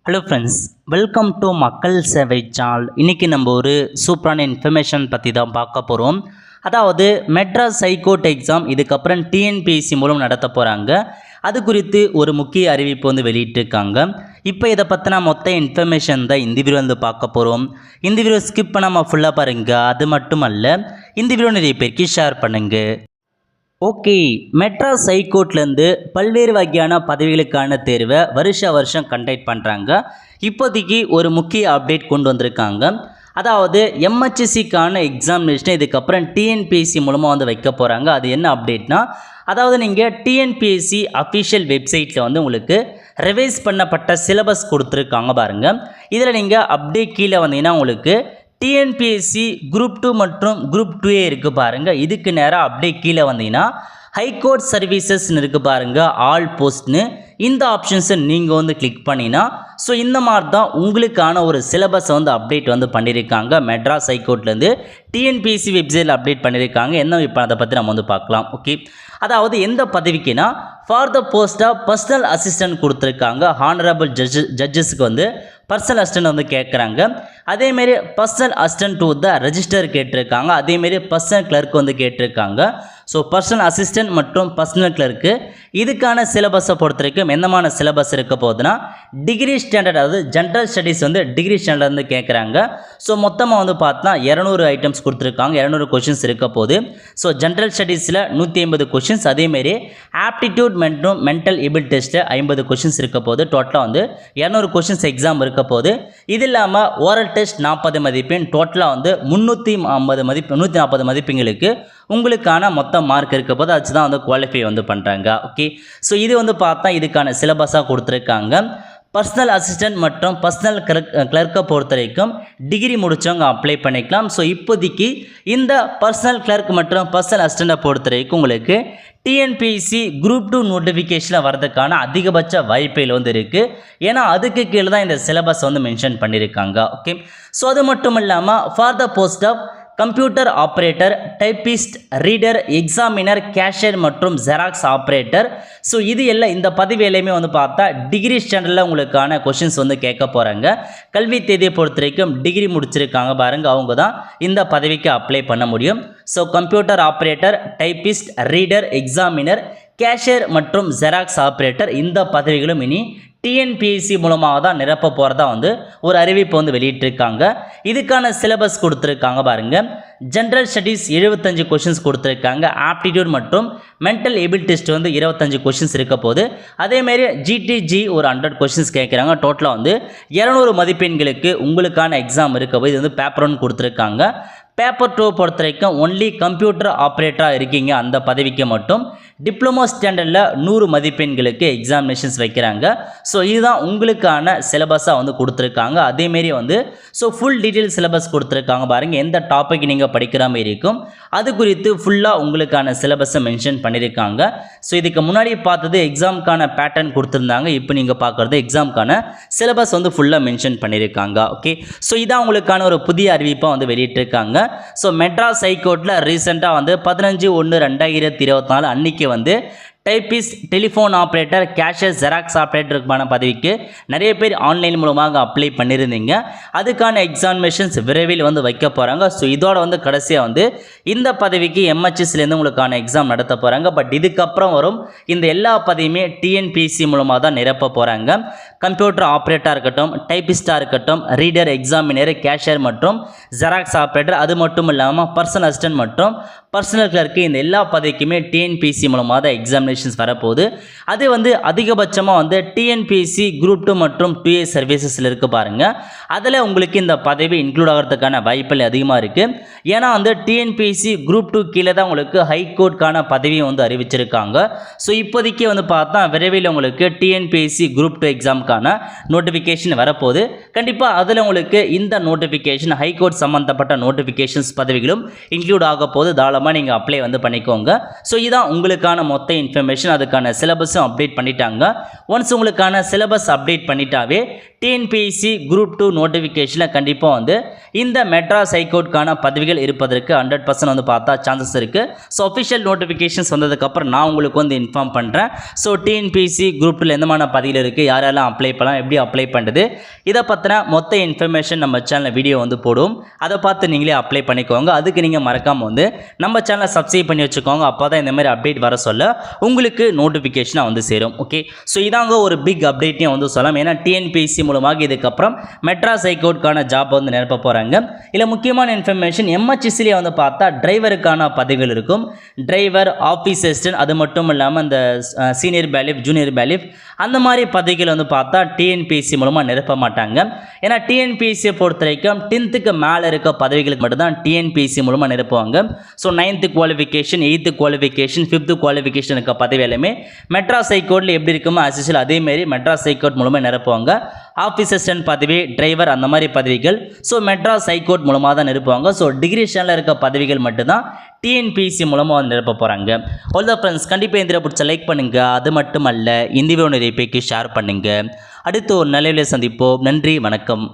Hello friends, welcome to மக்கள் சேவை channel. இன்றைக்கி நம்ம ஒரு சூப்பரான இன்ஃபர்மேஷன் பற்றி தான் பார்க்க போகிறோம். அதாவது மெட்ராஸ் ஹைகோர்ட் எக்ஸாம் இதுக்கப்புறம் டிஎன்பிஎஸ்சி மூலம் நடத்த போகிறாங்க. அது குறித்து ஒரு முக்கிய அறிவிப்பு வெளியிட்டிருக்காங்க. இப்போ இதை பற்றின மொத்த இன்ஃபர்மேஷன் தான் இந்த வீடியோ பார்க்க போகிறோம். இந்த வீடியோ ஸ்கிப் பண்ணாமல் ஃபுல்லாக பாருங்கள். அது மட்டும் அல்ல, இந்த வீடியோ நிறைய பேருக்கு ஷேர் பண்ணுங்கள். ஓகே, மெட்ராஸ் ஹைகோர்ட்லேருந்து பல்வேறு வகையான பதவிகளுக்கான தேர்வை வருஷம் கண்டக்ட் பண்ணுறாங்க. இப்போதைக்கு ஒரு முக்கிய அப்டேட் கொண்டு வந்திருக்காங்க. அதாவது எம்ஹெச்சிக்கான எக்ஸாமினேஷன் இதுக்கப்புறம் டிஎன்பிஎஸ்சி மூலமாக வைக்க போகிறாங்க. அது என்ன அப்டேட்னா, அதாவது நீங்கள் டிஎன்பிஎஸ்சி அஃபிஷியல் வெப்சைட்டில் உங்களுக்கு ரிவைஸ் பண்ணப்பட்ட சிலபஸ் கொடுத்துருக்காங்க பாருங்கள். இதில் நீங்கள் அப்படியே கீழே வந்தீங்கன்னா உங்களுக்கு டிஎன்பிஎஸ்சி குரூப் 2 மற்றும் குரூப் 2A இருக்குது பாருங்கள். இதுக்கு நேராக அப்படியே கீழே வந்தீங்கன்னா ஹைகோர்ட் சர்வீசஸ்ன்னு இருக்குது பாருங்கள், ஆல் போஸ்ட்னு. இந்த ஆப்ஷன்ஸை நீங்கள் கிளிக் பண்ணினா ஸோ இந்த மாதிரி தான் உங்களுக்கான ஒரு சிலபஸை அப்டேட் பண்ணியிருக்காங்க. மெட்ராஸ் ஹைகோர்ட்லேருந்து டிஎன்பிஎஸ்சி வெப்சைட்டில் அப்டேட் பண்ணியிருக்காங்க. என்ன இப்போ அதை பற்றி நம்ம பார்க்கலாம். ஓகே, அதாவது எந்த பதவிக்குன்னா for the post of personal assistant கொடுத்துருக்காங்க. ஹானரபிள் ஜட்ஜஸுக்கு பர்சனல் அசிஸ்டன்ட் கேட்குறாங்க. அதேமாரி personal assistant to the register கேட்டிருக்காங்க. அதேமாரி பர்சனல் கிளர்க் கேட்டிருக்காங்க. ஸோ பர்சனல் அசிஸ்டன்ட் மற்றும் பர்சனல் கிளர்க்கு இதுக்கான சிலபஸை பொறுத்த வரைக்கும் எந்தமான சிலபஸ் இருக்க போகுதுன்னா டிகிரி ஸ்டாண்டர்ட், அதாவது ஜென்ரல் ஸ்டடீஸ் டிகிரி ஸ்டாண்டர்ட் கேட்குறாங்க. ஸோ மொத்தமாக பார்த்தா 200 ஐட்டம்ஸ் கொடுத்துருக்காங்க. 200 கொஷின்ஸ் இருக்க போகுது. ஸோ ஜென்ரல் ஸ்டடீஸில் 150 கொஷின்ஸ், அதேமாரி ஆப்டிடியூட் மற்றும் மென்டல் எபிலிட்டி டெஸ்ட்டில் 50 கொஷின்ஸ் இருக்க போகுது. டோட்டலாக 200 கொஷின்ஸ் எக்ஸாம் இருக்க போகுது. இது இல்லாமல் ஓரல் டெஸ்ட் 40 மதிப்பெண், டோட்டலாக 140 மதிப்பெண்களுக்கு உங்களுக்கான மொத்த மார்க் இருக்க போது அது தான் குவாலிஃபை பண்ணுறாங்க. ஓகே, ஸோ இது பார்த்தா இதுக்கான சிலபஸாக கொடுத்துருக்காங்க. பர்சனல் அசிஸ்டன்ட் மற்றும் பர்சனல் கிளர்க்கை பொறுத்த வரைக்கும் டிகிரி முடித்தவங்க அப்ளை பண்ணிக்கலாம். ஸோ இப்போதைக்கு இந்த பர்சனல் கிளர்க் மற்றும் பர்சனல் அசிஸ்டண்ட்டை பொறுத்த வரைக்கும் உங்களுக்கு டிஎன்பிஎஸ்சி குரூப் 2 நோட்டிஃபிகேஷனில் வரதுக்கான அதிகபட்ச வாய்ப்புகள் இருக்குது. ஏன்னா அதுக்கு கீழே தான் இந்த சிலபஸ் மென்ஷன் பண்ணியிருக்காங்க. ஓகே, ஸோ அது மட்டும் இல்லாமல் for the post of computer operator, typist, reader, examiner, cashier மற்றும் ஜெராக்ஸ் ஆப்ரேட்டர். ஸோ இது எல்லாம் இந்த பதவி எல்லாமே பார்த்தா டிகிரி ஸ்டாண்டர்டில் உங்களுக்கான கொஷின்ஸ் கேட்க போகிறாங்க. கல்வி தேதியை பொறுத்த வரைக்கும் டிகிரி முடிச்சிருக்காங்க பாருங்கள், அவங்க தான் இந்த பதவிக்கு அப்ளை பண்ண முடியும். So computer operator, typist, reader, examiner, cashier மற்றும் ஜெராக்ஸ் ஆப்ரேட்டர் இந்த பதவிகளும் இனி டிஎன்பிஎஸ்சி மூலமாக தான் நிரப்ப போகிறதா ஒரு அறிவிப்பு வெளியிட்டிருக்காங்க. இதுக்கான சிலபஸ் கொடுத்துருக்காங்க பாருங்கள். ஜென்ரல் ஸ்டடீஸ் 75 கொஷின்ஸ் கொடுத்துருக்காங்க. ஆப்டிடியூட் மற்றும் மென்டல் எபிலிட்டி டெஸ்ட் 25 கொஷின்ஸ் இருக்க போது. அதேமாரி ஜிடிஜி ஒரு 100 கொஷின்ஸ் கேட்குறாங்க. டோட்டலாக 200 மதிப்பெண்களுக்கு உங்களுக்கான எக்ஸாம் இருக்க போது. இது பேப்பர் 1 கொடுத்துருக்காங்க. பேப்பர் 2 பொறுத்த வரைக்கும் ஒன்லி கம்ப்யூட்டர் ஆப்ரேட்டராக இருக்கீங்க அந்த பதவிக்கு மட்டும் டிப்ளமோ ஸ்டாண்டர்டில் 100 மதிப்பெண்களுக்கு எக்ஸாமினேஷன்ஸ் வைக்கிறாங்க. ஸோ இதுதான் உங்களுக்கான சிலபஸாக கொடுத்துருக்காங்க. அதேமாரி ஸோ ஃபுல் டீட்டெயில் சிலபஸ் கொடுத்துருக்காங்க பாருங்கள். எந்த டாபிக் நீங்கள் படிக்கிற மாதிரி இருக்கும் அது குறித்து ஃபுல்லாக உங்களுக்கான சிலபஸை மென்ஷன் பண்ணியிருக்காங்க. ஸோ இதுக்கு முன்னாடி பார்த்தது எக்ஸாமுக்கான பேட்டர்ன் கொடுத்துருந்தாங்க. இப்போ நீங்கள் பார்க்குறது எக்ஸாமுக்கான சிலபஸ் ஃபுல்லாக மென்ஷன் பண்ணியிருக்காங்க. ஓகே, ஸோ இதான் உங்களுக்கான ஒரு புதிய அறிவிப்பாக வெளியிட்டிருக்காங்க. ஸோ மெட்ராஸ் ஹைகோர்ட்டில் ரீசெண்டாக 15/1/2024 அன்னைக்கு typist, telephone operator, cashier, Xerox ஆப்ரேட்டருக்கான பதவிக்கு நிறைய பேர் ஆன்லைன் மூலமாக அப்ளை பண்ணியிருந்தீங்க. அதுக்கான எக்ஸாமினேஷன்ஸ் விரைவில் வைக்க போகிறாங்க. ஸோ இதோட கடைசியாக இந்த பதவிக்கு எம்ஹெச்எஸ்லேருந்து உங்களுக்கான எக்ஸாம் நடத்த போகிறாங்க. பட் இதுக்கப்புறம் வரும் இந்த எல்லா பதவியுமே டிஎன்பிஎஸ்சி மூலமாக தான் நிரப்ப போகிறாங்க. கம்ப்யூட்டர் ஆப்ரேட்டராக இருக்கட்டும், டைப்பிஸ்டாக இருக்கட்டும், ரீடர், எக்ஸாமினர், கேஷியர் மற்றும் ஜெராக்ஸ் ஆப்ரேட்டர், அது மட்டும் இல்லாமல் பர்சனல் அசிஸ்டன்ட் மற்றும் பர்சனல் கிளர்க்கு இந்த எல்லா பதவிக்குமே டிஎன்பிஎஸ்சி மூலமாக தான் எக்ஸாமினேஷன்ஸ் வரப்போகுது. அது அதிகபட்சமாக டிஎன்பிஎஸ்சி குரூப் 2 மற்றும் 2A சர்வீசஸில் இருக்க பாருங்கள். அதில் உங்களுக்கு இந்த பதவி இன்க்ளூட் ஆகிறதுக்கான வாய்ப்புகள் அதிகமாக இருக்குது. ஏன்னா டிஎன்பிஎஸ்சி குரூப் 2 கீழே தான் உங்களுக்கு ஹைகோர்ட்டுக்கான பதவியை அறிவிச்சிருக்காங்க. ஸோ இப்போதைக்கு பார்த்தா விரைவில் உங்களுக்கு டிஎன்பிஎஸ்சி குரூப் 2 எக்ஸாமுக்கான நோட்டிஃபிகேஷன் வரப்போகுது. கண்டிப்பாக அதில் உங்களுக்கு இந்த நோட்டிஃபிகேஷன் ஹைகோர்ட் சம்மந்தப்பட்ட நோட்டிஃபிகேஷன்ஸ் பதவிகளும் இன்க்ளூட் ஆக போது. தாராளமாக நீங்கள் அப்ளை பண்ணிக்கோங்க. ஸோ இதான் உங்களுக்கான மொத்த இன்ஃபர்மேஷன். அதுக்கான சிலபஸும் அப்டேட் பண்ணிட்டாங்க. ஒன்ஸ் உங்களுக்கான சிலபஸ் அப்டேட் பண்ணிட்டாவே டிஎன்பிஎஸ்சி குரூப் 2 நோட்டிஃபிகேஷனில் கண்டிப்பாக வந்து இந்த மெட்ராஸ் ஹைகோர்ட்டுக்கான பதவிகள் இருப்பதற்கு 100% வந்து பார்த்தா சான்சஸ் இருக்குது. ஸோ அஃபிஷியல் நோட்டிஃபிகேஷன்ஸ் வந்ததுக்கப்புறம் நான் உங்களுக்கு வந்து இன்ஃபார்ம் பண்ணுறேன். ஸோ டிஎன்பிஎஸ்சி குரூப் 2 எந்தமான பதவியில் இருக்குது, யாரெல்லாம் அப்ளை பண்ணலாம், எப்படி அப்ளை பண்ணுறது, இதை பற்றின மொத்த இன்ஃபர்மேஷன் நம்ம சேனலில் வீடியோ வந்து போடுவோம். அதை பார்த்து நீங்களே அப்ளை பண்ணிக்கோங்க. அதுக்கு நீங்கள் மறக்காமல் வந்து நம்ம சேனலை சப்ஸ்கிரைப் பண்ணி வச்சுக்கோங்க. அப்போ தான் இந்த மாதிரி அப்டேட் வர சொல்ல உங்களுக்கு நோட்டிஃபிகேஷனாக வந்து சேரும். ஓகே, ஸோ இதாங்க ஒரு பிக் அப்டேட்டையும் வந்து சொல்லலாம். ஏன்னா டிஎன்பிஎஸ்சி மூலமாக இதுக்கப்புறம் மெட்ராஸ் ஹைகோர்ட்டுக்கான ஜாப் வந்து நிரப்ப போகிறாங்க. இல்லை முக்கியமான இன்ஃபர்மேஷன், எம்ஹெச்சிலே வந்து பார்த்தா டிரைவருக்கான பதவிகள் இருக்கும். டிரைவர், ஆஃபீஸ் அசிஸ்டன்ட், அது மட்டும் இல்லாமல் அந்த சீனியர் பேலிஃப், ஜூனியர் பேலிஃப், அந்த மாதிரி பதவிகள் வந்து பார்த்தா டிஎன்பிஎஸ்சி மூலமாக நிரப்ப மாட்டாங்க. ஏன்னா டிஎன்பிஎஸ்சியை பொறுத்த வரைக்கும் 10th மேலே இருக்க பதவிகளுக்கு மட்டும்தான் டிஎன்பிஎஸ்சி மூலமாக நிரப்புவாங்க. So 9th qualification, 8th qualification, 5th qualification இருக்க பதவி எல்லாமே மெட்ராஸ் ஹைகோர்ட்டில் எப்படி இருக்குமோ அசிஸ்டல் அதேமாரி மெட்ராஸ் ஹைகோர்ட் மூலமாக நிரப்புவாங்க. ஆஃபீஸ் அசிஸ்டன்ட் பதவி, டிரைவர், அந்த மாதிரி பதவிகள் ஸோ மெட்ராஸ் ஹைகோர்ட் மூலமாக தான் நிரப்புவாங்க. ஸோ டிகிரி ஸ்டாண்டில் இருக்க பதவிகள் மட்டும்தான் டிஎன்பிஎஸ்சி மூலமாக வந்து நிரப்ப போகிறாங்க. ஆல் த ஃப்ரெண்ட்ஸ், கண்டிப்பாக இந்த பிடிச்ச லைக் பண்ணுங்கள். அது மட்டும் அல்ல, இந்த வீடியோ நிறைய பேருக்கு ஷேர் பண்ணுங்கள். அடுத்து ஒரு நல்ல சந்திப்போம். நன்றி, வணக்கம்.